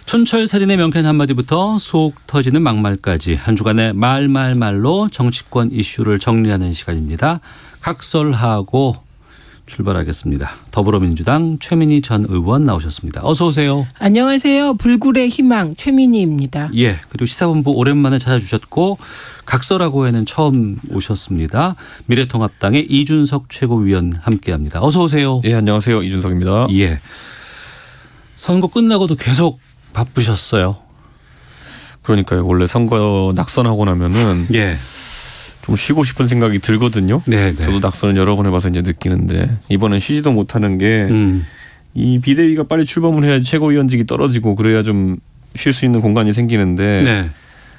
촌철살인의 명쾌한 한마디부터 속 터지는 막말까지 한 주간의 말말말로 정치권 이슈를 정리하는 시간입니다. 각설하고 출발하겠습니다. 더불어민주당 최민희 전 의원 나오셨습니다. 어서 오세요. 안녕하세요. 불굴의 희망 최민희입니다. 예, 그리고 시사본부 오랜만에 찾아주셨고 각설하고에는 처음 오셨습니다. 미래통합당의 이준석 최고위원 함께합니다. 어서 오세요. 예, 안녕하세요. 이준석입니다. 예, 선거 끝나고도 계속 바쁘셨어요. 그러니까요. 원래 선거 낙선하고 나면은 예, 좀 쉬고 싶은 생각이 들거든요. 네. 저도 낙선을 여러 번 해봐서 이제 느끼는데 이번엔 쉬지도 못하는 게 이 비대위가 빨리 출범을 해야 최고위원직이 떨어지고 그래야 좀 쉴 수 있는 공간이 생기는데 네.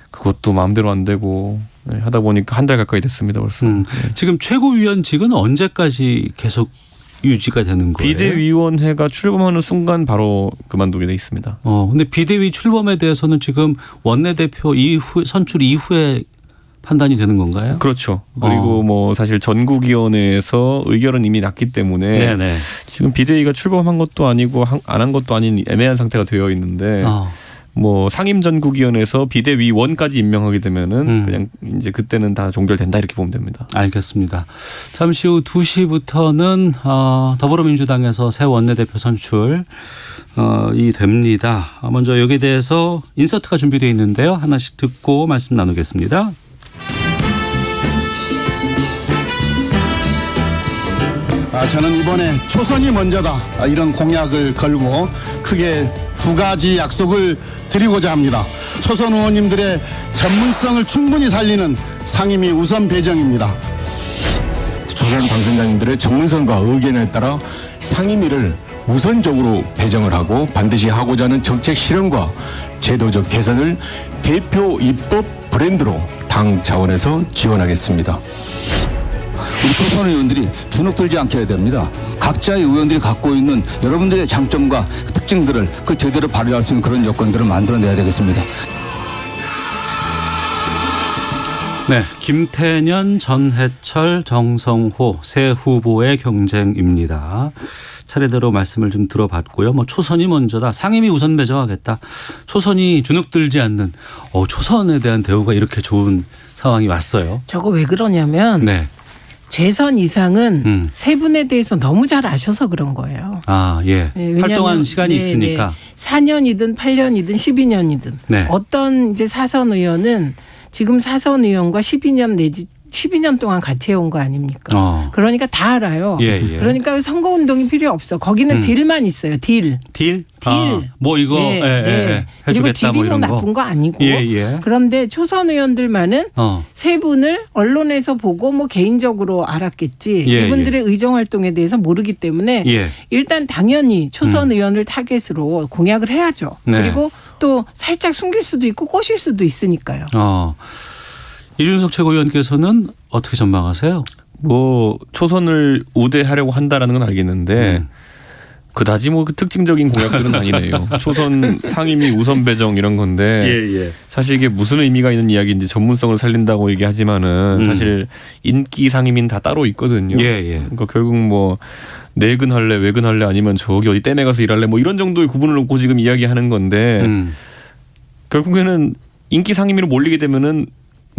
그것도 마음대로 안 되고 하다 보니까 한 달 가까이 됐습니다 벌써. 지금 최고위원직은 언제까지 계속 유지가 되는 거예요? 비대위원회가 출범하는 순간 바로 그만두게 돼 있습니다. 근데 비대위 출범에 대해서는 지금 원내대표 이후 선출 이후에 판단이 되는 건가요? 그렇죠. 그리고 뭐 사실 전국위원회에서 의결은 이미 났기 때문에 네네. 지금 비대위가 출범한 것도 아니고 안 한 것도 아닌 애매한 상태가 되어 있는데 뭐 상임전국위원회에서 비대위원까지 임명하게 되면은 그냥 이제 그때는 다 종결된다 이렇게 보면 됩니다. 알겠습니다. 잠시 후 2시부터는 더불어민주당에서 새 원내대표 선출이 됩니다. 먼저 여기에 대해서 인서트가 준비되어 있는데요. 하나씩 듣고 말씀 나누겠습니다. 저는 이번에 초선이 먼저다 이런 공약을 걸고 크게 두 가지 약속을 드리고자 합니다. 초선 의원님들의 전문성을 충분히 살리는 상임위 우선 배정입니다. 초선 당선자님들의 전문성과 의견에 따라 상임위를 우선적으로 배정을 하고 반드시 하고자 하는 정책 실현과 제도적 개선을 대표 입법 브랜드로 당 차원에서 지원하겠습니다. 우리 초선 의원들이 주눅들지 않게 해야 됩니다. 각자의 의원들이 갖고 있는 여러분들의 장점과 특징들을 그걸 제대로 발휘할 수 있는 그런 여건들을 만들어내야 되겠습니다. 네, 김태년, 전해철, 정성호 새 후보의 경쟁입니다. 차례대로 말씀을 좀 들어봤고요. 뭐 초선이 먼저다. 상임위 우선 배정하겠다. 초선이 주눅들지 않는 초선에 대한 대우가 이렇게 좋은 상황이 왔어요. 저거 왜 그러냐면 네. 재선 이상은 세 분에 대해서 너무 잘 아셔서 그런 거예요. 예. 네, 활동한 시간이 있으니까. 4년이든 8년이든 12년이든 네. 어떤 이제 사선 의원은 지금 사선 의원과 12년 내지 12년 동안 같이 해온 거 아닙니까? 그러니까 다 알아요. 예. 그러니까 선거운동이 필요 없어. 거기는 딜만 있어요. 딜. 딜? 딜. 뭐 이거 그리고 해주겠다 딜이 뭐 이런 거. 나쁜 거 아니고. 예. 그런데 초선 의원들만은 세 분을 언론에서 보고 뭐 개인적으로 알았겠지. 이분들의 의정 활동에 대해서 모르기 때문에 일단 당연히 초선 의원을 타겟으로 공약을 해야죠. 네. 그리고 또 살짝 숨길 수도 있고 꼬실 수도 있으니까요. 이준석 최고위원께서는 어떻게 전망하세요? 뭐 초선을 우대하려고 한다라는 건 알겠는데 그다지 뭐 그 특징적인 공약들은 아니네요. 초선 상임위 우선 배정 이런 건데 사실 이게 무슨 의미가 있는 이야기인지 전문성을 살린다고 얘기하지만은 사실 인기 상임위는 다 따로 있거든요. 그러니까 결국 뭐 내근할래 외근할래 아니면 저기 어디 댐에 가서 일할래 뭐 이런 정도의 구분을 놓고 지금 이야기하는 건데 결국에는 인기 상임위로 몰리게 되면은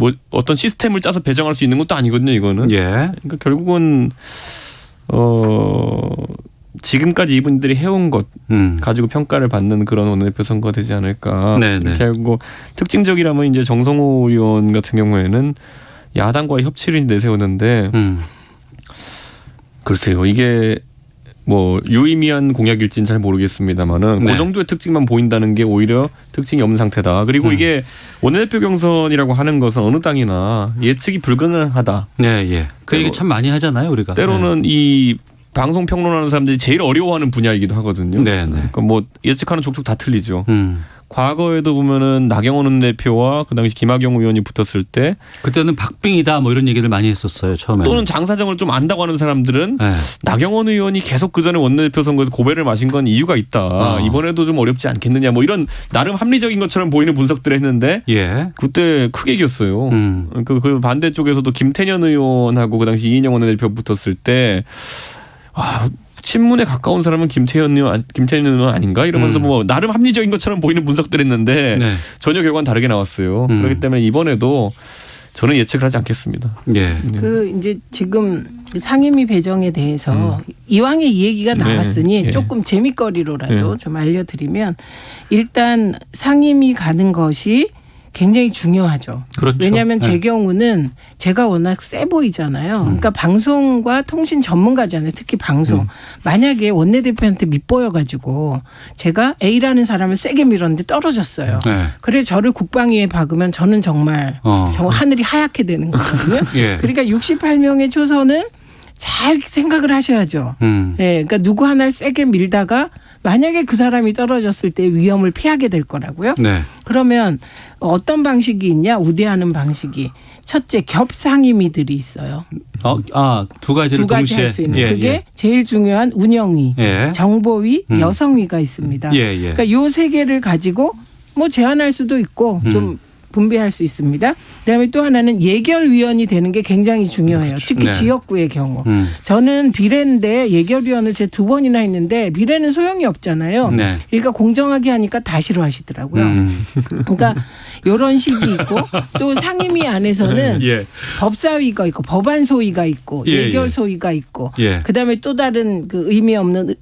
뭐 어떤 시스템을 짜서 배정할 수 있는 것도 아니거든요, 이거는. 그러니까 결국은 지금까지 이분들이 해온 것 가지고 평가를 받는 그런 원내대표 선거가 되지 않을까. 이렇게 하고 특징적이라면 이제 정성호 의원 같은 경우에는 야당과의 협치를 내세우는데 글쎄요, 이게 뭐 유의미한 공약일지는 잘 모르겠습니다만은 그 정도의 특징만 보인다는 게 오히려 특징이 없는 상태다. 그리고 이게 원내대표 경선이라고 하는 것은 어느 땅이나 예측이 불가능하다. 그 얘기 참 많이 하잖아요, 우리가. 때로는 이 방송 평론하는 사람들이 제일 어려워하는 분야이기도 하거든요. 그러니까 뭐 예측하는 족족 다 틀리죠. 과거에도 보면은 나경원 원내대표와 그 당시 김학용 의원이 붙었을 때 그때는 박빙이다 뭐 이런 얘기를 많이 했었어요, 처음에. 또는 장사정을 좀 안다고 하는 사람들은 나경원 의원이 계속 그전에 원내대표 선거에서 고배를 마신 건 이유가 있다. 이번에도 좀 어렵지 않겠느냐 뭐 이런 나름 합리적인 것처럼 보이는 분석들을 했는데 그때 크게 이겼어요. 그 반대쪽에서도 김태년 의원하고 그 당시 이인영 원내대표 붙었을 때 친문에 가까운 사람은 김태현 의원 아닌가 이러면서 뭐 나름 합리적인 것처럼 보이는 분석들 했는데 네. 전혀 결과는 다르게 나왔어요. 그렇기 때문에 이번에도 저는 예측을 하지 않겠습니다. 예. 그 이제 지금 상임위 배정에 대해서 이왕에 이 얘기가 나왔으니 네. 조금 재미거리로라도 좀 알려드리면 일단 상임위 가는 것이 굉장히 중요하죠. 그렇죠. 왜냐하면 제 네. 경우는 제가 워낙 세 보이잖아요. 그러니까 방송과 통신 전문가잖아요. 특히 방송. 만약에 원내대표한테 밑보여가지고 제가 A라는 사람을 세게 밀었는데 떨어졌어요. 네. 그래서 저를 국방위에 박으면 저는 정말 하늘이 하얗게 되는 거거든요. 예. 그러니까 68명의 초선은 잘 생각을 하셔야죠. 예, 그러니까 누구 하나를 세게 밀다가 만약에 그 사람이 떨어졌을 때 위험을 피하게 될 거라고요. 네. 그러면 어떤 방식이 있냐? 우대하는 방식이. 첫째, 겹상임위들이 있어요. 두 가지를 두 가지 동시에 할 수 있는. 예, 그게 예. 제일 중요한 운영위, 예. 정보위, 여성위가 있습니다. 예, 예. 그러니까 요 세 개를 가지고 뭐 제한할 수도 있고 좀 분배할 수 있습니다. 그다음에 또 하나는 예결위원이 되는 게 굉장히 중요해요. 그렇죠. 특히 네. 지역구의 경우. 저는 비례인데 예결위원을 제 2번이나 했는데 비례는 소용이 없잖아요. 네. 그러니까 공정하게 하니까 다 싫어하시더라고요. 그러니까 이런 식이 있고 또 상임위 안에서는 예. 법사위가 있고 법안소위가 있고 예, 예결소위가 있고 예. 그다음에 또 다른 그 의미 없는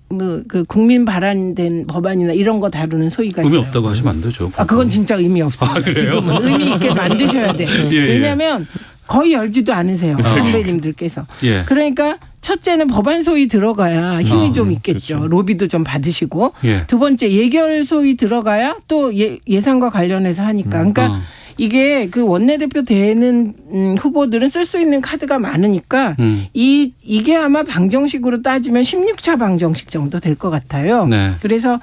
그 국민 발안된 법안이나 이런 거 다루는 소위가 의미 있어요. 없다고 하시면 안 되죠. 그건 진짜 의미 없습니다. 그래요? 지금은 의미 있게 만드셔야 돼. 예, 예. 왜냐하면 거의 열지도 않으세요. 선배님들께서. 예. 그러니까 첫째는 법안 소위 들어가야 힘이 좀 있겠죠. 그렇죠. 로비도 좀 받으시고. 예. 두 번째 예결 소위 들어가야 또 예산과 관련해서 하니까. 그러니까 이게 그 원내대표 되는 후보들은 쓸 수 있는 카드가 많으니까 이게 아마 방정식으로 따지면 16차 방정식 정도 될 것 같아요. 네. 그래서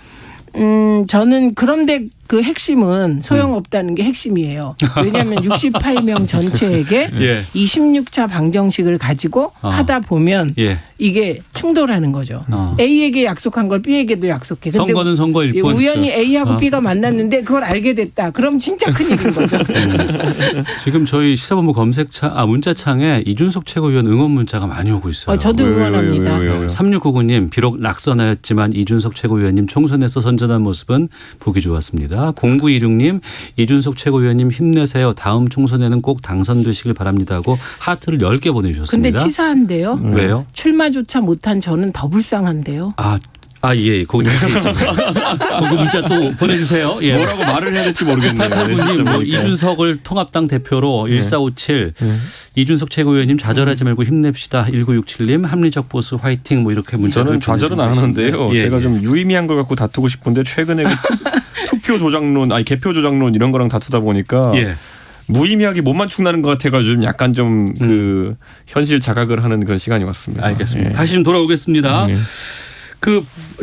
저는 그런데 그 핵심은 소용없다는 게 핵심이에요. 왜냐하면 68명 전체에게 예. 이 16차 방정식을 가지고 하다 보면 예. 이게 충돌하는 거죠. A에게 약속한 걸 B에게도 약속해. 근데 선거는 선거일 뿐. 우연히 A하고 B가 만났는데 그걸 알게 됐다. 그럼 진짜 큰일인 거죠. 지금 저희 시사본부 문자창에 이준석 최고위원 응원 문자가 많이 오고 있어요. 저도 응원합니다. 왜요? 3699님 비록 낙선하였지만 이준석 최고위원님 총선에서 선전한 모습은 보기 좋았습니다. 0926님 이준석 최고위원님 힘내세요. 다음 총선에는 꼭 당선되시길 바랍니다 하고 하트를 10개 보내주셨습니다. 근데 치사한데요. 왜요? 출마조차 못한 저는 더 불쌍한데요. 예. 거기 다시 거기 문자 또 보내주세요. 예. 뭐라고 말을 해야 될지 모르겠네요. 8899님 이준석을 통합당 대표로 1457 이준석 최고위원님 좌절하지 말고 힘냅시다. 1967님 합리적 보수 화이팅 뭐 이렇게 문자를 저는 좌절은 안 하는데요. 예, 제가 예. 좀 유의미한 걸 갖고 다투고 싶은데 최근에 그 투표 조작론, 개표 조작론 이런 거랑 다투다 보니까 예. 무의미하게 몸만 축나는 것 같아가지고 좀 약간 좀 그 현실 자각을 하는 그런 시간이 왔습니다. 알겠습니다. 예. 다시 좀 돌아오겠습니다. 예.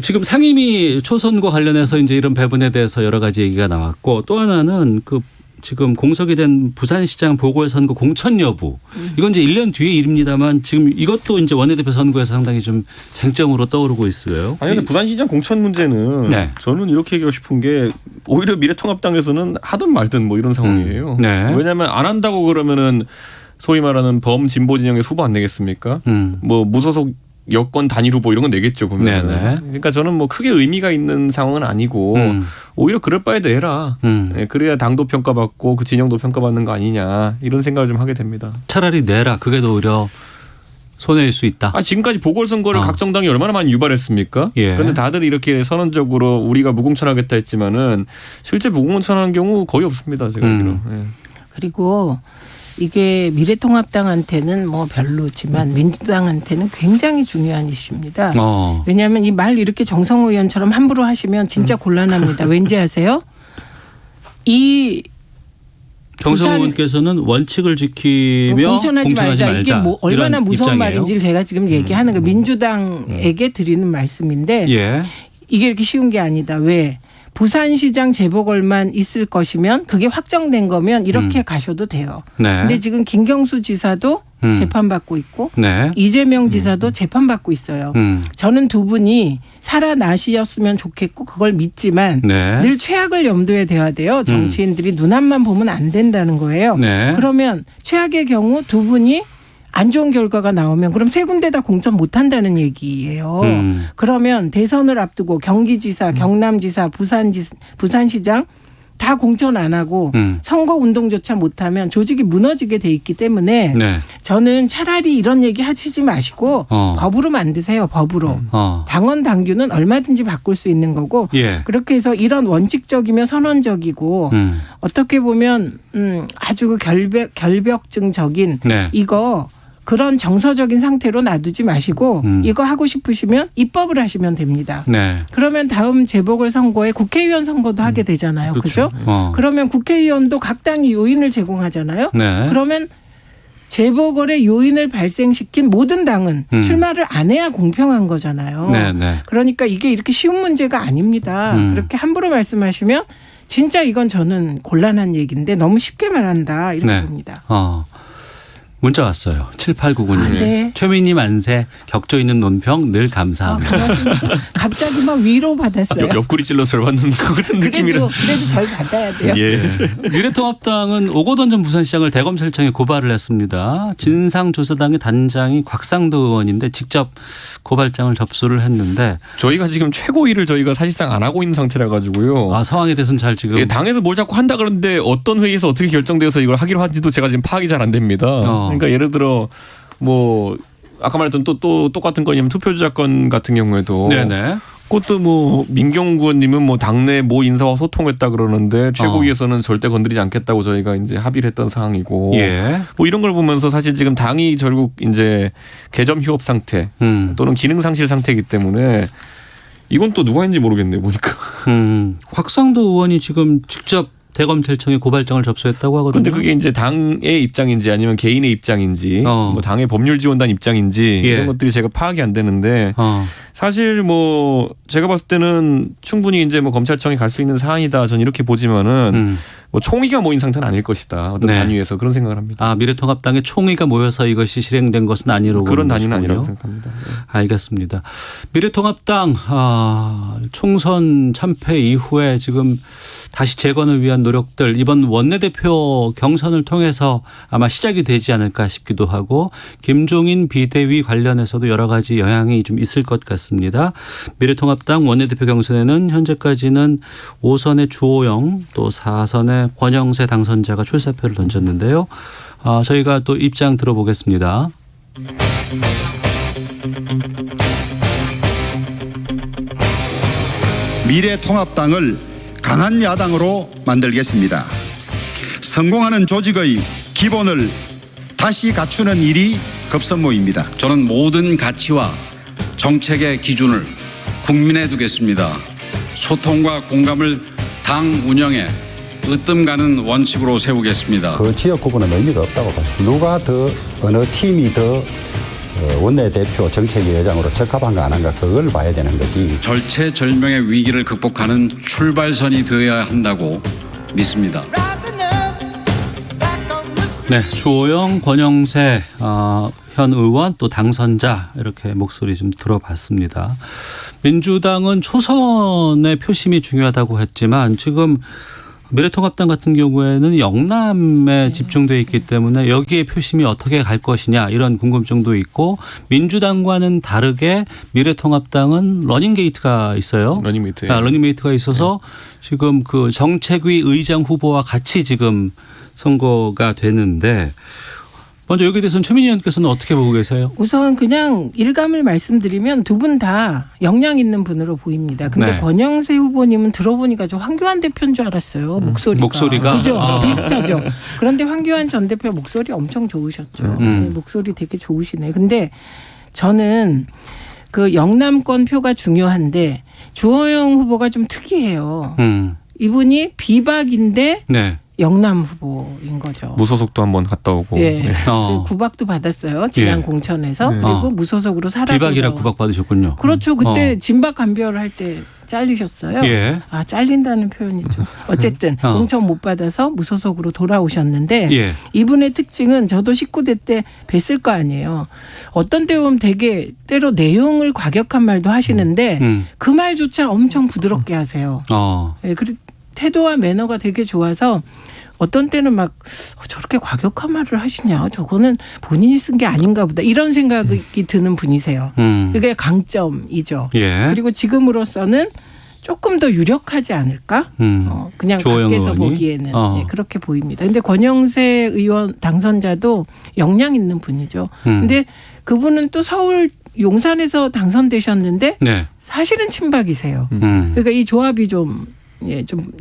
지금 상임위 초선과 관련해서 이제 이런 배분에 대해서 여러 가지 얘기가 나왔고 또 하나는 지금 공석이 된 부산시장 보궐선거 공천 여부. 이건 이제 1년 뒤의 일입니다만 지금 이것도 이제 원내대표 선거에서 상당히 좀 쟁점으로 떠오르고 있어요. 아니 근데 부산시장 공천 문제는 네. 저는 이렇게 얘기하고 싶은 게 오히려 미래통합당에서는 하든 말든 뭐 이런 상황이에요. 네. 왜냐하면 안 한다고 그러면은 소위 말하는 범진보 진영에 후보 안 내겠습니까? 뭐 무소속 여권 단일 후보 이런 건 내겠죠 보면. 네네. 그러니까 저는 뭐 크게 의미가 있는 상황은 아니고 오히려 그럴 바에 내라. 예, 그래야 당도 평가받고 그 진영도 평가받는 거 아니냐 이런 생각을 좀 하게 됩니다. 차라리 내라. 그게 더 오히려 손해일 수 있다. 지금까지 보궐선거를 각 정당이 얼마나 많이 유발했습니까? 예. 그런데 다들 이렇게 선언적으로 우리가 무공천하겠다 했지만은 실제 무공천하는 경우 거의 없습니다. 제가 알기로. 예. 그리고 이게 미래통합당한테는 뭐 별로지만 민주당한테는 굉장히 중요한 이슈입니다. 왜냐하면 이 말 이렇게 정성호 의원처럼 함부로 하시면 진짜 곤란합니다. 왠지 아세요? 정성호 의원께서는 원칙을 지키며 공천하지 말자. 이게 뭐 얼마나 이런 무서운 입장이에요? 말인지를 제가 지금 얘기하는 거 민주당에게 드리는 말씀인데 예. 이게 이렇게 쉬운 게 아니다. 왜? 부산시장 재보궐만 있을 것이면 그게 확정된 거면 이렇게 가셔도 돼요. 네. 근데 지금 김경수 지사도 재판받고 있고 네. 이재명 지사도 재판받고 있어요. 저는 두 분이 살아나시었으면 좋겠고 그걸 믿지만 네. 늘 최악을 염두에 둬야 돼요. 정치인들이 눈앞만 보면 안 된다는 거예요. 네. 그러면 최악의 경우 두 분이 안 좋은 결과가 나오면 그럼 세 군데 다 공천 못 한다는 얘기예요. 그러면 대선을 앞두고 경기지사, 경남지사, 부산시장 다 공천 안 하고 선거 운동조차 못하면 조직이 무너지게 돼 있기 때문에 네. 저는 차라리 이런 얘기 하시지 마시고 법으로 만드세요. 법으로. 당원 당규는 얼마든지 바꿀 수 있는 거고 예. 그렇게 해서 이런 원칙적이며 선언적이고 어떻게 보면 아주 결벽증적인 네. 이거 그런 정서적인 상태로 놔두지 마시고 이거 하고 싶으시면 입법을 하시면 됩니다. 네. 그러면 다음 재보궐선거에 국회의원 선거도 하게 되잖아요. 그렇죠? 그러면 국회의원도 각 당이 요인을 제공하잖아요. 네. 그러면 재보궐의 요인을 발생시킨 모든 당은 출마를 안 해야 공평한 거잖아요. 네. 네. 그러니까 이게 이렇게 쉬운 문제가 아닙니다. 그렇게 함부로 말씀하시면 진짜 이건 저는 곤란한 얘기인데 너무 쉽게 말한다 이렇게 네. 봅니다. 문자 왔어요. 7899님. 네. 최민희 만세 격조 있는 논평 늘 감사합니다. 고맙습니다. 갑자기 막 위로 받았어요. 옆구리 찔러서 받는 것 같은 느낌이라. 그래도 절 받아야 돼요. 예. 미래통합당은 오거돈 전 부산시장을 대검찰청에 고발을 했습니다. 진상조사당의 단장이 곽상도 의원인데 직접 고발장을 접수를 했는데 저희가 지금 최고위를 저희가 사실상 안 하고 있는 상태라 가지고요. 아 상황에 대해서는 잘 지금. 예, 당에서 뭘 자꾸 한다 그러는데 어떤 회의에서 어떻게 결정되어서 이걸 하기로 한지도 제가 지금 파악이 잘 안 됩니다. 그러니까 예를 들어 뭐 아까 말했던 또 똑같은 건이면 투표조작건 같은 경우에도 네네. 그것도 뭐 민경구 의원님은 뭐 당내 모 인사와 소통했다 그러는데 최고위에서는 절대 건드리지 않겠다고 저희가 이제 합의를 했던 상황이고 예. 뭐 이런 걸 보면서 사실 지금 당이 결국 이제 개점 휴업 상태 또는 기능 상실 상태이기 때문에 이건 또 누가 했는지 모르겠네요 보니까. 곽상도 의원이 지금 직접 대검찰청에 고발장을 접수했다고 하거든요. 그런데 그게 이제 당의 입장인지 아니면 개인의 입장인지 뭐 당의 법률지원단 입장인지 예. 이런 것들이 제가 파악이 안 되는데 사실 뭐 제가 봤을 때는 충분히 이제 뭐 검찰청에 갈 수 있는 사안이다 저는 이렇게 보지만은 뭐 총의가 모인 상태는 아닐 것이다 어떤 네. 단위에서 그런 생각을 합니다. 아 미래통합당의 총의가 모여서 이것이 실행된 것은 아니라고 그런 단위는 아니라고 생각합니다. 네. 알겠습니다. 미래통합당 총선 참패 이후에 지금 다시 재건을 위한 노력들 이번 원내대표 경선을 통해서 아마 시작이 되지 않을까 싶기도 하고 김종인 비대위 관련해서도 여러 가지 영향이 좀 있을 것 같습니다. 미래통합당 원내대표 경선에는 현재까지는 5선의 주호영 또 4선의 권영세 당선자가 출사표를 던졌는데요. 저희가 또 입장 들어보겠습니다. 미래통합당을 강한 야당으로 만들겠습니다. 성공하는 조직의 기본을 다시 갖추는 일이 급선무입니다. 저는 모든 가치와 정책의 기준을 국민에 두겠습니다. 소통과 공감을 당 운영에 으뜸 가는 원칙으로 세우겠습니다. 그 지역 구분은 의미가 없다고 봐요. 누가 더 어느 팀이 더 원내대표 정책위 의장으로 적합한가 안 한가 그걸 봐야 되는 거지. 절체절명의 위기를 극복하는 출발선이 되어야 한다고 믿습니다. 네, 주호영, 권영세 현 의원 또 당선자 이렇게 목소리 좀 들어봤습니다. 민주당은 초선의 표심이 중요하다고 했지만 지금 미래통합당 같은 경우에는 영남에 집중돼 있기 때문에 여기에 표심이 어떻게 갈 것이냐 이런 궁금증도 있고 민주당과는 다르게 미래통합당은 러닝게이트가 있어요. 러닝메이트. 러닝메이트가 있어서 지금 그 정책위 의장 후보와 같이 지금 선거가 되는데 먼저 여기에 대해서는 최민희 의원께서는 어떻게 보고 계세요? 우선 그냥 일감을 말씀드리면 두 분 다 역량 있는 분으로 보입니다. 근데 네. 권영세 후보님은 들어보니까 저 황교안 대표인 줄 알았어요. 목소리가. 그죠? 비슷하죠. 그런데 황교안 전 대표 목소리 엄청 좋으셨죠. 네, 목소리 되게 좋으시네. 근데 저는 그 영남권 표가 중요한데 주호영 후보가 좀 특이해요. 이분이 비박인데 네. 영남 후보인 거죠. 무소속도 한번 갔다 오고. 예. 네. 구박도 받았어요. 지난 공천에서. 그리고 무소속으로 살아서. 비박이라 구박 받으셨군요. 그렇죠. 그때 진박 간별 할 때 잘리셨어요. 예. 잘린다는 표현이 좀. 어쨌든 공천 못 받아서 무소속으로 돌아오셨는데 예. 이분의 특징은 저도 19대 때 뵀을 거 아니에요. 어떤 때 보면 되게 때로 내용을 과격한 말도 하시는데 그 말조차 엄청 부드럽게 하세요. 예. 그리고 태도와 매너가 되게 좋아서 어떤 때는 막 저렇게 과격한 말을 하시냐. 저거는 본인이 쓴 게 아닌가 보다. 이런 생각이 드는 분이세요. 그게 강점이죠. 예. 그리고 지금으로서는 조금 더 유력하지 않을까? 그냥 밖에서 의원이? 보기에는 네, 그렇게 보입니다. 근데 권영세 의원 당선자도 역량 있는 분이죠. 근데 그분은 또 서울 용산에서 당선되셨는데 네. 사실은 친박이세요. 그러니까 이 조합이 좀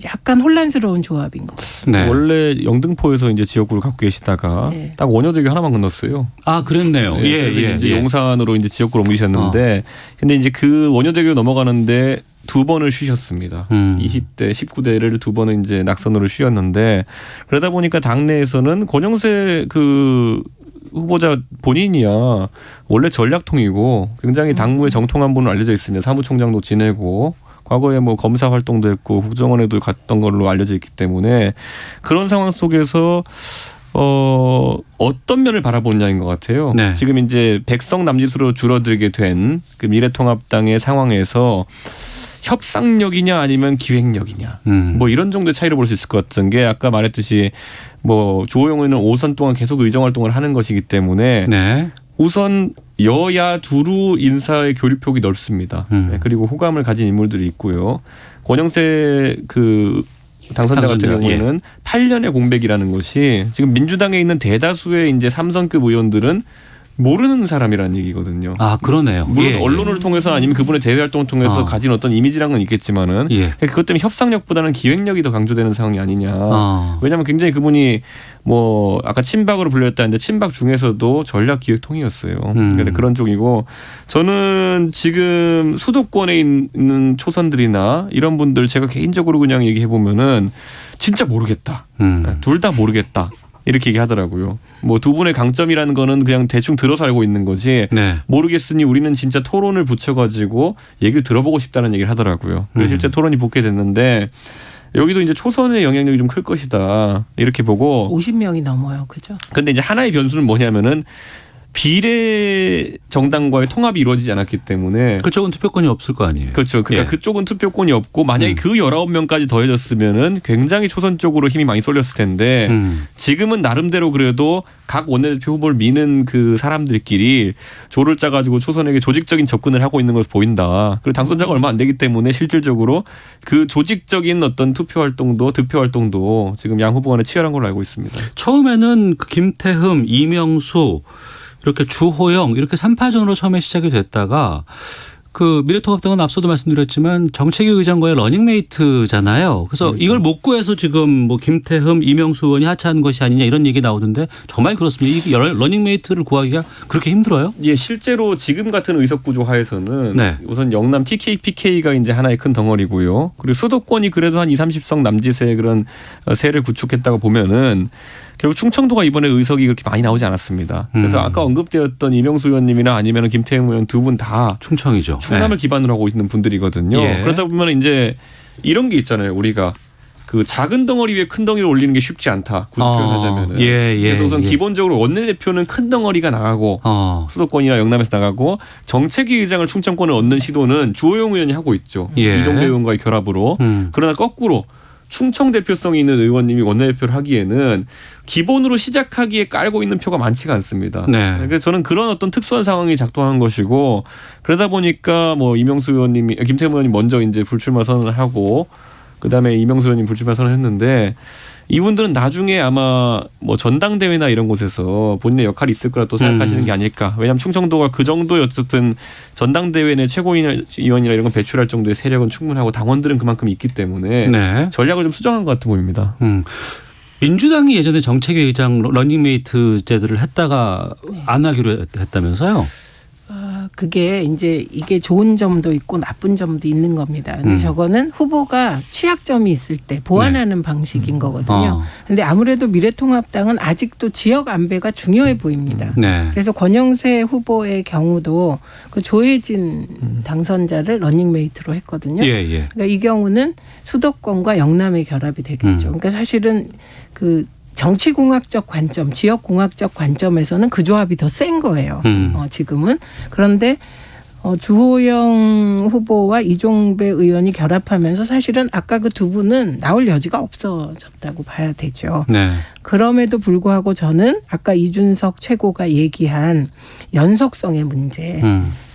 약간 혼란스러운 조합인 것 같습니다. 네. 원래 영등포에서 이제 지역구를 갖고 계시다가 네. 딱 원효대교 하나만 건넜어요. 아, 그랬네요. 네, 예, 그래서 예. 이제 예. 용산으로 이제 지역구를 옮기셨는데, 근데 이제 그 원효대교 넘어가는데 2번을 쉬셨습니다. 20대, 19대를 2번을 이제 낙선으로 쉬었는데, 그러다 보니까 당내에서는 권영세 그 후보자 본인이야 원래 전략통이고 굉장히 당무에 정통한 분으로 알려져 있습니다. 사무총장도 지내고 과거에 뭐 검사 활동도 했고 국정원에도 갔던 걸로 알려져 있기 때문에 그런 상황 속에서 어떤 면을 바라보느냐인 것 같아요. 네. 지금 이제 백석 남짓으로 줄어들게 된 그 미래통합당의 상황에서 협상력이냐 아니면 기획력이냐 뭐 이런 정도의 차이를 볼 수 있을 것 같은 게 아까 말했듯이 뭐 주호영 의원은 5선 동안 계속 의정 활동을 하는 것이기 때문에 네. 우선 여야 두루 인사의 교류폭이 넓습니다. 네, 그리고 호감을 가진 인물들이 있고요. 권영세 그 당선자 같은 경우에는 예. 8년의 공백이라는 것이 지금 민주당에 있는 대다수의 이제 3선급 의원들은 모르는 사람이라는 얘기거든요. 아, 그러네요. 물론 예, 언론을 예. 통해서 아니면 그분의 대외 활동을 통해서 가진 어떤 이미지랑은 있겠지만은 예. 그것 때문에 협상력보다는 기획력이 더 강조되는 상황이 아니냐. 왜냐하면 굉장히 그분이 뭐 아까 친박으로 불렸다는데 친박 중에서도 전략 기획통이었어요. 그러니까 그런 쪽이고 저는 지금 수도권에 있는 초선들이나 이런 분들 제가 개인적으로 그냥 얘기해 보면은 진짜 모르겠다. 둘 다 모르겠다. 이렇게 얘기하더라고요. 뭐 두 분의 강점이라는 거는 그냥 대충 들어서 알고 있는 거지 네. 모르겠으니 우리는 진짜 토론을 붙여가지고 얘기를 들어보고 싶다는 얘기를 하더라고요. 그래서 실제 토론이 붙게 됐는데 여기도 이제 초선의 영향력이 좀 클 것이다 이렇게 보고 50명이 넘어요. 그죠? 근데 이제 하나의 변수는 뭐냐면은 비례 정당과의 통합이 이루어지지 않았기 때문에 그쪽은 투표권이 없을 거 아니에요. 그렇죠. 그러니까 예. 그쪽은 투표권이 없고 만약에 그 19명까지 더해졌으면은 굉장히 초선 쪽으로 힘이 많이 쏠렸을 텐데 지금은 나름대로 그래도 각 원내대표 후보를 미는 그 사람들끼리 조를 짜가지고 초선에게 조직적인 접근을 하고 있는 것으로 보인다. 그리고 당선자가 얼마 안 되기 때문에 실질적으로 그 조직적인 어떤 투표 활동도 득표 활동도 지금 양 후보 간에 치열한 걸로 알고 있습니다. 처음에는 그 김태흠, 이명수 이렇게 주호영 이렇게 3파전으로 처음에 시작이 됐다가 그 미래통합당은 앞서도 말씀드렸지만 정책위 의장과의 러닝메이트잖아요. 그래서 그렇죠. 이걸 못 구해서 지금 뭐 김태흠, 이명수 의원이 하차한 것이 아니냐 이런 얘기 나오던데 정말 그렇습니다. 이 러닝메이트를 구하기가 그렇게 힘들어요? 예, 실제로 지금 같은 의석 구조 하에서는 네. 우선 영남 TK, PK가 이제 하나의 큰 덩어리고요. 그리고 수도권이 그래도 한 20, 30석 남짓의 그런 세를 구축했다고 보면은 결국 충청도가 이번에 의석이 그렇게 많이 나오지 않았습니다. 그래서 아까 언급되었던 이명수 의원님이나 아니면 김태형 의원 두 분 다 충청이죠. 충남을 네. 기반으로 하고 있는 분들이거든요. 예. 그러다 보면 이제 이런 게 있잖아요. 우리가 그 작은 덩어리 위에 큰 덩어리를 올리는 게 쉽지 않다. 굳이 표현하자면은. 그래서 우선 기본적으로 원내대표는 큰 덩어리가 나가고 수도권이나 영남에서 나가고 정책위 의장을 충청권을 얻는 시도는 주호영 의원이 하고 있죠. 예. 이종배 의원과의 결합으로. 그러나 거꾸로 충청 대표성이 있는 의원님이 원내대표를 하기에는 기본으로 시작하기에 깔고 있는 표가 많지가 않습니다. 네. 그래서 저는 그런 어떤 특수한 상황이 작동한 것이고 그러다 보니까 뭐 이명수 의원님이 김태흠 의원이 먼저 이제 불출마 선언을 하고 그다음에 이명수 의원님 불출마 선언을 했는데 이분들은 나중에 아마 뭐 전당대회나 이런 곳에서 본인의 역할이 있을 거라 또 생각하시는 게 아닐까. 왜냐하면 충청도가 그 정도의 어쨌든 전당대회 내 최고위원이나 이런 건 배출할 정도의 세력은 충분하고 당원들은 그만큼 있기 때문에 네. 전략을 좀 수정한 것 같아 보입니다. 민주당이 예전에 정책위 의장 러닝메이트 제도를 했다가 안 하기로 했다면서요? 그게 이제 이게 좋은 점도 있고 나쁜 점도 있는 겁니다. 근데 저거는 후보가 취약점이 있을 때 보완하는 방식인 거거든요. 근데 아무래도 미래통합당은 아직도 지역 안배가 중요해 보입니다. 네. 그래서 권영세 후보의 경우도 그 조혜진 당선자를 러닝메이트로 했거든요. 예. 그러니까 이 경우는 수도권과 영남의 결합이 되겠죠. 그러니까 사실은 그 정치공학적 관점, 지역공학적 관점에서는 그 조합이 더 센 거예요. 지금은. 그런데 주호영 후보와 이종배 의원이 결합하면서 사실은 아까 그 두 분은 나올 여지가 없어졌다고 봐야 되죠. 네. 그럼에도 불구하고 저는 아까 이준석 최고가 얘기한 연속성의 문제.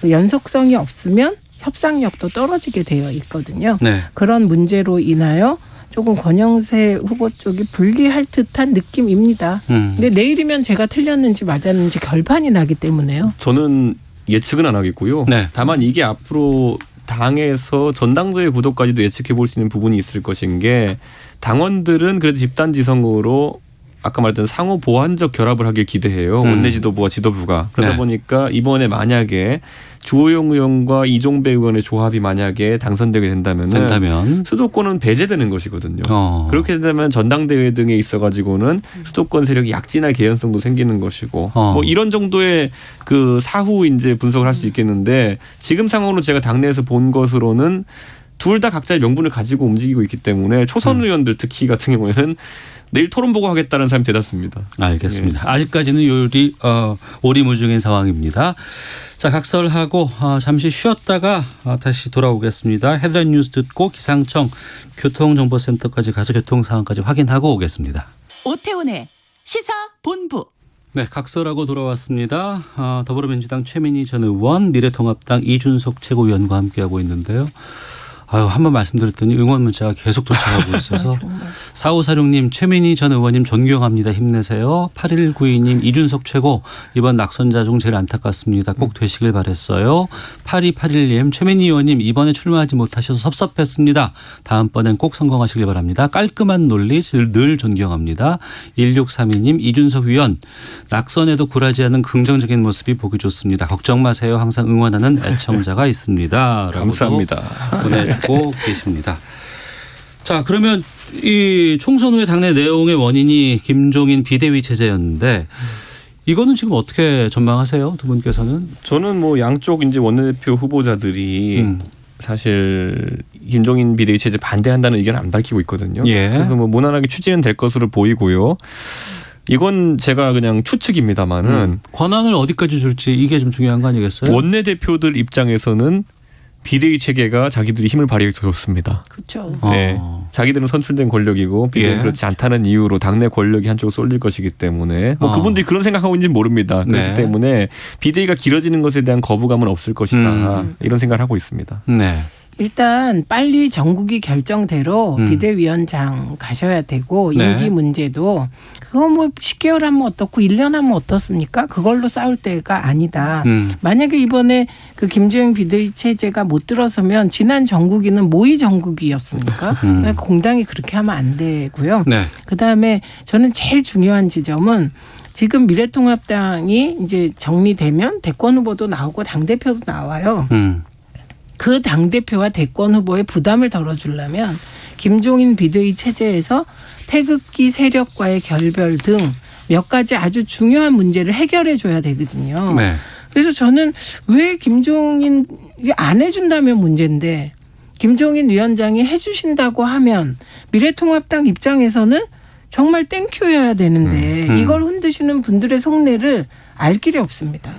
연속성이 없으면 협상력도 떨어지게 되어 있거든요. 네. 그런 문제로 인하여 조금 권영세 후보 쪽이 불리할 듯한 느낌입니다. 근데 내일이면 제가 틀렸는지 맞았는지 결판이 나기 때문에요. 저는 예측은 안 하겠고요. 네. 다만 이게 앞으로 당에서 전당대회 구도까지도 예측해 볼 수 있는 부분이 있을 것인 게 당원들은 그래도 집단지성으로 아까 말했던 상호 보완적 결합을 하길 기대해요. 원내 지도부와 지도부가. 그러다 네. 보니까 이번에 만약에 주호영 의원과 이종배 의원의 조합이 만약에 당선되게 된다면 수도권은 배제되는 것이거든요. 그렇게 되면 전당대회 등에 있어가지고는 수도권 세력이 약진할 개연성도 생기는 것이고 뭐 이런 정도의 그 사후 이제 분석을 할 수 있겠는데 지금 상황으로 제가 당내에서 본 것으로는 둘 다 각자의 명분을 가지고 움직이고 있기 때문에 초선 의원들 특히 같은 경우에는 내일 토론 보고 하겠다는 사람이 대다수입니다. 알겠습니다. 예. 아직까지는 오리무중인 상황입니다. 자, 각설하고 잠시 쉬었다가 다시 돌아오겠습니다. 헤드라인 뉴스 듣고 기상청 교통정보센터까지 가서 교통 상황까지 확인하고 오겠습니다. 오태훈의 시사본부. 네, 각설하고 돌아왔습니다. 더불어민주당 최민희 전 의원, 미래통합당 이준석 최고위원과 함께하고 있는데요. 한번 말씀드렸더니 응원 문자가 계속 도착하고 있어서 4546님 최민희 전 의원님 존경합니다. 힘내세요. 8192님 이준석 최고 이번 낙선자 중 제일 안타깝습니다. 꼭 되시길 바랬어요. 8281님 최민희 의원님 이번에 출마하지 못하셔서 섭섭했습니다. 다음번엔 꼭 성공하시길 바랍니다. 깔끔한 논리 늘 존경합니다. 1632님 이준석 위원 낙선에도 굴하지 않는 긍정적인 모습이 보기 좋습니다. 걱정 마세요. 항상 응원하는 애청자가 있습니다. 감사합니다. 보내주고 계십니다. 자, 그러면 이 총선 후의 당내 내용의 원인이 김종인 비대위 체제였는데 이거는 지금 어떻게 전망하세요? 두 분께서는? 저는 뭐 양쪽 이제 원내대표 후보자들이 사실 김종인 비대위 체제 반대한다는 의견을 안 밝히고 있거든요. 예. 그래서 뭐 무난하게 추진은 될 것으로 보이고요. 이건 제가 그냥 추측입니다만은 권한을 어디까지 줄지 이게 좀 중요한 거 아니겠어요? 원내대표들 입장에서는 비대위 체계가 자기들이 힘을 발휘해서 좋습니다. 그렇죠. 네. 자기들은 선출된 권력이고 비대위는 그렇지 않다는 이유로 당내 권력이 한쪽으로 쏠릴 것이기 때문에 뭐 그분들이 그런 생각하고 있는지는 모릅니다. 그렇기 때문에 비대위가 길어지는 것에 대한 거부감은 없을 것이다. 이런 생각을 하고 있습니다. 네. 일단 빨리 전국이 결정대로 비대위원장 가셔야 되고 임기 문제도 그거 뭐 10개월 하면 어떻고 1년 하면 어떻습니까? 그걸로 싸울 때가 아니다. 만약에 이번에 그 김재영 비대위 체제가 못 들어서면 지난 정국이는 모의 정국이었습니까? 공당이 그렇게 하면 안 되고요. 네. 그다음에 저는 제일 중요한 지점은 지금 미래통합당이 이제 정리되면 대권 후보도 나오고 당대표도 나와요. 그 당대표와 대권 후보의 부담을 덜어주려면 김종인 비대위 체제에서 태극기 세력과의 결별 등 몇 가지 아주 중요한 문제를 해결해 줘야 되거든요. 네. 그래서 저는 왜 김종인 안 해준다면 문제인데 김종인 위원장이 해주신다고 하면 미래통합당 입장에서는 정말 땡큐여야 되는데 이걸 흔드시는 분들의 속내를 알 길이 없습니다.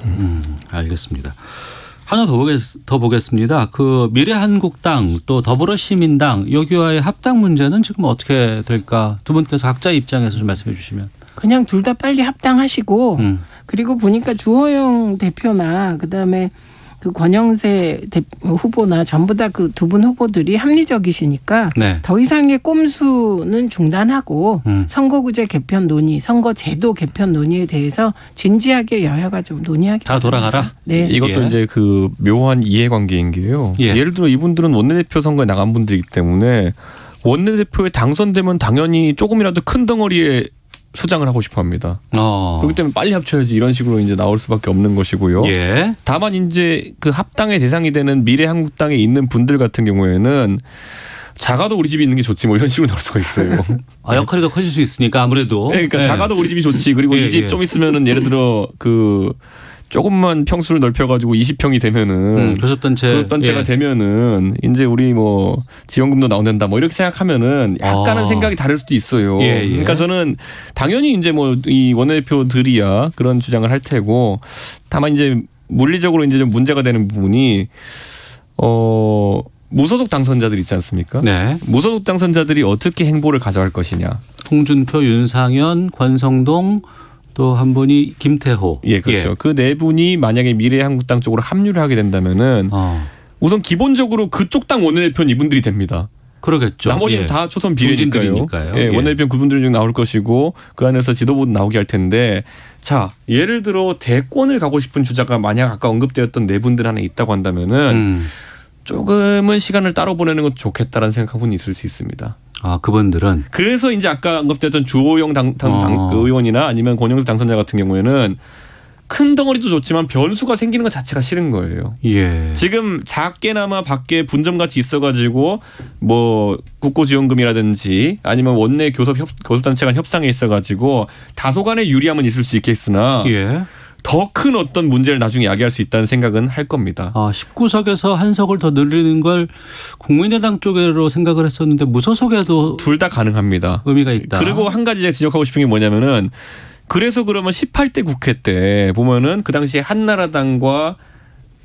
알겠습니다. 하나 더 보겠습니다. 그 미래한국당 또 더불어시민당 여기와의 합당 문제는 지금 어떻게 될까? 두 분께서 각자 입장에서 좀 말씀해 주시면. 그냥 둘 다 빨리 합당하시고 그리고 보니까 주호영 대표나 그다음에 그 권영세 후보나 전부 다 그 두 분 후보들이 합리적이시니까 더 이상의 꼼수는 중단하고 선거구제 개편 논의, 선거제도 개편 논의에 대해서 진지하게 여야가 좀 논의하기. 다 돌아가라. 네. 이것도 이제 그 묘한 이해관계인 게요. 예를 들어 이분들은 원내대표 선거에 나간 분들이기 때문에 원내대표에 당선되면 당연히 조금이라도 큰 덩어리에 수장을 하고 싶어 합니다. 그렇기 때문에 빨리 합쳐야지 이런 식으로 이제 나올 수밖에 없는 것이고요. 다만 이제 그 합당의 대상이 되는 미래한국당에 있는 분들 같은 경우에는 작아도 우리 집이 있는 게 좋지 뭐 이런 식으로 나올 수가 있어요. 역할이 더 커질 수 있으니까 아무래도. 그러니까 작아도 우리 집이 좋지. 그리고 이 집 좀 있으면은 예를 들어 그 조금만 평수를 넓혀가지고 20평이 되면은 교섭단체가 되면은 이제 우리 뭐 지원금도 나온다 뭐 이렇게 생각하면은 약간은 생각이 다를 수도 있어요. 그러니까 저는 당연히 이제 뭐 이 원내대표들이야 그런 주장을 할 테고 다만 이제 물리적으로 이제 좀 문제가 되는 부분이 무소속 당선자들 있지 않습니까? 네. 무소속 당선자들이 어떻게 행보를 가져갈 것이냐. 홍준표, 윤상현, 권성동 또 한 분이 김태호. 예, 그렇죠. 그 네 분이 만약에 미래한국당 쪽으로 합류를 하게 된다면은 우선 기본적으로 그쪽 당 원내대표는 이분들이 됩니다. 그러겠죠. 나머지는 다 초선 비례니까요. 예, 원내대표는 그분들 중 나올 것이고 그 안에서 지도부도 나오게 할 텐데 자 예를 들어 대권을 가고 싶은 주자가 만약 아까 언급되었던 네 분들 안에 있다고 한다면은 조금은 시간을 따로 보내는 것도 좋겠다라는 생각은 있을 수 있습니다. 아, 그분들은. 그래서 이제 아까 언급됐던 주호영 의원이나 아니면 권영수 당선자 같은 경우에는 큰 덩어리도 좋지만 변수가 생기는 것 자체가 싫은 거예요. 예. 지금 작게나마 밖에 분점같이 있어가지고 뭐 국고지원금이라든지 아니면 원내 교섭단체 간 협상에 있어가지고 다소간의 유리함은 있을 수 있겠으나 예. 더 큰 어떤 문제를 나중에 야기할 수 있다는 생각은 할 겁니다. 19석에서 한 석을 더 늘리는 걸 국민의당 쪽으로 생각을 했었는데 무소속에도 둘 다 가능합니다. 의미가 있다. 그리고 한 가지 제가 지적하고 싶은 게 뭐냐면은 그래서 그러면 18대 국회 때 보면은 그 당시에 한나라당과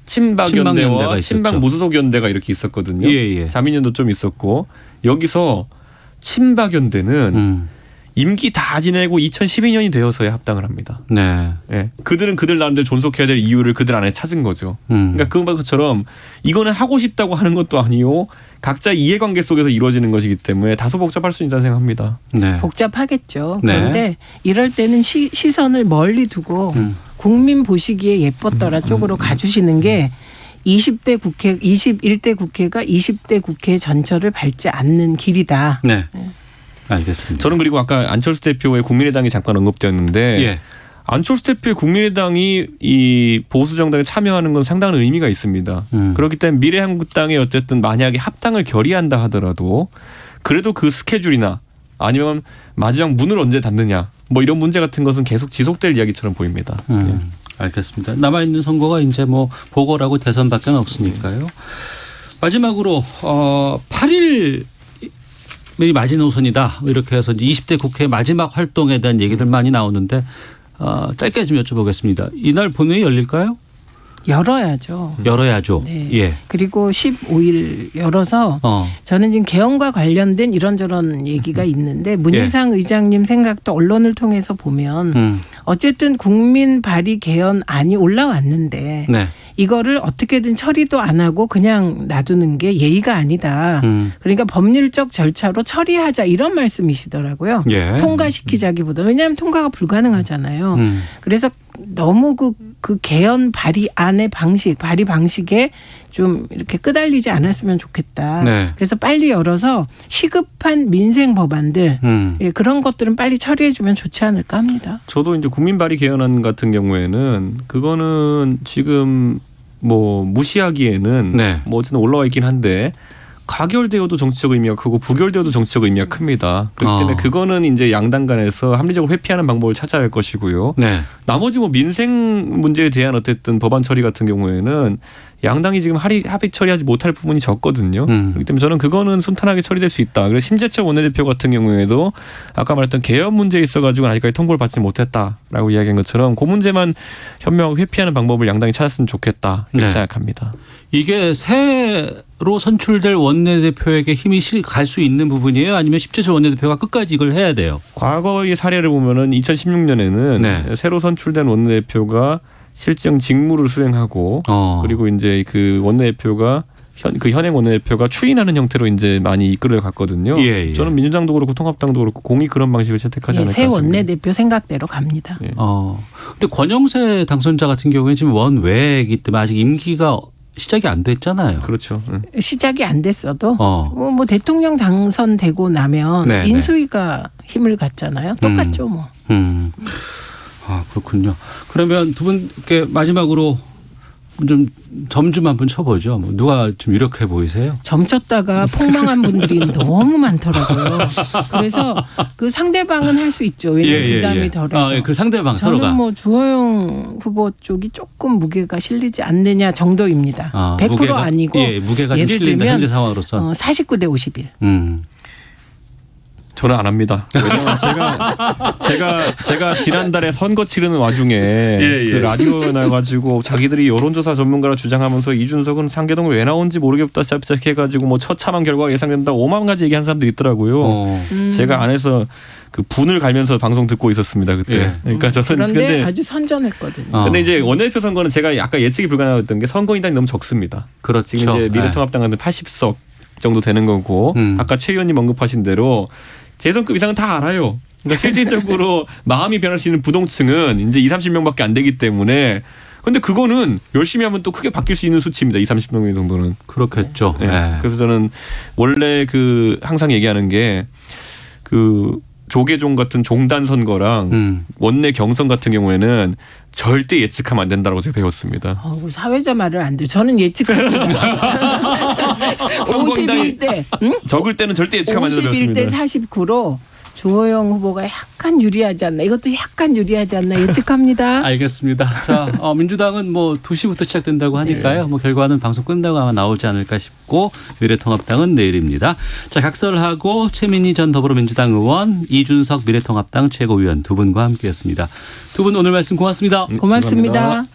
친박연대와 친박무소속연대가 이렇게 있었거든요. 예. 자민연도 좀 있었고 여기서 친박연대는 임기 다 지내고 2012년이 되어서야 합당을 합니다. 네. 네. 그들은 그들 나름대로 존속해야 될 이유를 그들 안에 찾은 거죠. 그러니까 그것처럼 이거는 하고 싶다고 하는 것도 아니고 각자 이해관계 속에서 이루어지는 것이기 때문에 다소 복잡할 수 있다고 생각합니다. 네. 복잡하겠죠. 그런데 이럴 때는 시선을 멀리 두고 국민 보시기에 예뻤더라 쪽으로 가주시는 게 21대 국회가 20대 국회 전철을 밟지 않는 길이다. 네. 알겠습니다. 저는 그리고 아까 안철수 대표의 국민의당이 잠깐 언급되었는데 예. 안철수 대표의 국민의당이 이 보수 정당에 참여하는 건 상당한 의미가 있습니다. 그렇기 때문에 미래한국당이 어쨌든 만약에 합당을 결의한다 하더라도 그래도 그 스케줄이나 아니면 마지막 문을 언제 닫느냐 뭐 이런 문제 같은 것은 계속 지속될 이야기처럼 보입니다. 예. 알겠습니다. 남아있는 선거가 이제 뭐 보궐하고 대선밖에 없으니까요. 마지막으로 8일 이 마지노선이다 이렇게 해서 20대 국회 마지막 활동에 대한 얘기들 많이 나오는데 짧게 좀 여쭤보겠습니다. 이날 본회의 열릴까요? 열어야죠. 열어야죠. 네. 예. 그리고 15일 열어서 저는 지금 개헌과 관련된 이런저런 얘기가 있는데 문희상 의장님 생각도 언론을 통해서 보면 어쨌든 국민 발의 개헌안이 올라왔는데 네. 이거를 어떻게든 처리도 안 하고 그냥 놔두는 게 예의가 아니다. 그러니까 법률적 절차로 처리하자 이런 말씀이시더라고요. 예. 통과시키자기보다. 왜냐하면 통과가 불가능하잖아요. 그래서 너무 그 개헌 발의안의 발의 방식에 좀 이렇게 끄달리지 않았으면 좋겠다. 네. 그래서 빨리 열어서 시급한 민생 법안들 그런 것들은 빨리 처리해 주면 좋지 않을까 합니다. 저도 이제 국민 발의 개헌안 같은 경우에는 그거는 지금 뭐 무시하기에는 네. 뭐 어쨌든 올라와 있긴 한데 가결되어도 정치적 의미가 크고 부결되어도 정치적 의미가 큽니다. 그렇기 때문에 그거는 이제 양당 간에서 합리적으로 회피하는 방법을 찾아야 할 것이고요. 네. 나머지 뭐 민생 문제에 대한 어쨌든 법안 처리 같은 경우에는 양당이 지금 합의 처리하지 못할 부분이 적거든요. 그렇기 때문에 저는 그거는 순탄하게 처리될 수 있다. 그래서 심재철 원내대표 같은 경우에도 아까 말했던 개헌 문제에 있어가지고 아직까지 통보를 받지 못했다라고 이야기한 것처럼 그 문제만 현명하게 회피하는 방법을 양당이 찾았으면 좋겠다 이렇게 네. 생각합니다. 이게 새로 선출될 원내대표에게 힘이 갈 수 있는 부분이에요? 아니면 심재철 원내대표가 끝까지 이걸 해야 돼요? 과거의 사례를 보면은 2016년에는 네. 새로 선출된 원내대표가 실정 직무를 수행하고 그리고 이제 그 원내대표가 현행 원내대표가 추인하는 형태로 이제 많이 이끌어 갔거든요. 예. 저는 민주당도 그렇고 통합당도 그렇고 공이 그런 방식을 채택하지 않을까 새 생각합니다. 원내대표 생각대로 갑니다. 예. 근데 권영세 당선자 같은 경우에는 지금 원외이기 때문에 아직 임기가 시작이 안 됐잖아요. 그렇죠. 시작이 안 됐어도 뭐 대통령 당선되고 나면 네네. 인수위가 힘을 갖잖아요. 똑같죠 뭐. 그렇군요. 그러면 두 분께 마지막으로 좀 점 좀 한번 쳐보죠. 뭐 누가 좀 유력해 보이세요? 점 쳤다가 폭망한 분들이 너무 많더라고요. 그래서 그 상대방은 할 수 있죠. 왜냐하면 부담이 덜해서. 그 상대방 저는 서로가. 뭐 주호영 후보 쪽이 조금 무게가 실리지 않느냐 정도입니다. 100% 아니고 무게가 좀 예를 실린다 들면 현재 상황으로서 49대 51. 저는 안 합니다. 왜냐면 제가 지난달에 선거 치르는 와중에 그 라디오에 나와가지고 자기들이 여론조사 전문가라 주장하면서 이준석은 상계동을 왜 나온지 모르겠다 시작해가지고 뭐 처참한 결과가 예상된다 5만 가지 얘기한 사람도 있더라고요. 제가 안에서 그 분을 갈면서 방송 듣고 있었습니다 그때. 그러니까 저는 그런데 아주 선전했거든요. 근데 이제 원내대표 선거는 제가 약간 예측이 불가능했던 게 선거인단이 너무 적습니다. 그렇죠. 지금 이제 미래통합당은 80석 정도 되는 거고 아까 최 의원님 언급하신 대로 재선급 이상은 다 알아요. 그러니까 실질적으로 마음이 변할 수 있는 부동층은 이제 20-30명밖에 안 되기 때문에 근데 그거는 열심히 하면 또 크게 바뀔 수 있는 수치입니다. 20-30명 정도는. 그렇겠죠. 네. 그래서 저는 원래 그 항상 얘기하는 게 그 조계종 같은 종단 선거랑 원내 경선 같은 경우에는 절대 예측하면 안 된다고 제가 배웠습니다. 사회자 말을 안 돼. 저는 예측합니다. 51대. 적을 때는 절대 예측하면 안 된다고 51대 49로 주호영 후보가 약간 유리하지 않나. 이것도 약간 유리하지 않나 예측합니다. 알겠습니다. 자, 민주당은 뭐 2시부터 시작된다고 하니까요. 뭐 결과는 방송 끝나고 아마 나오지 않을까 싶고 미래통합당은 내일입니다. 자, 각설하고 최민희 전 더불어민주당 의원, 이준석 미래통합당 최고위원 두 분과 함께했습니다. 두 분 오늘 말씀 고맙습니다. 고맙습니다.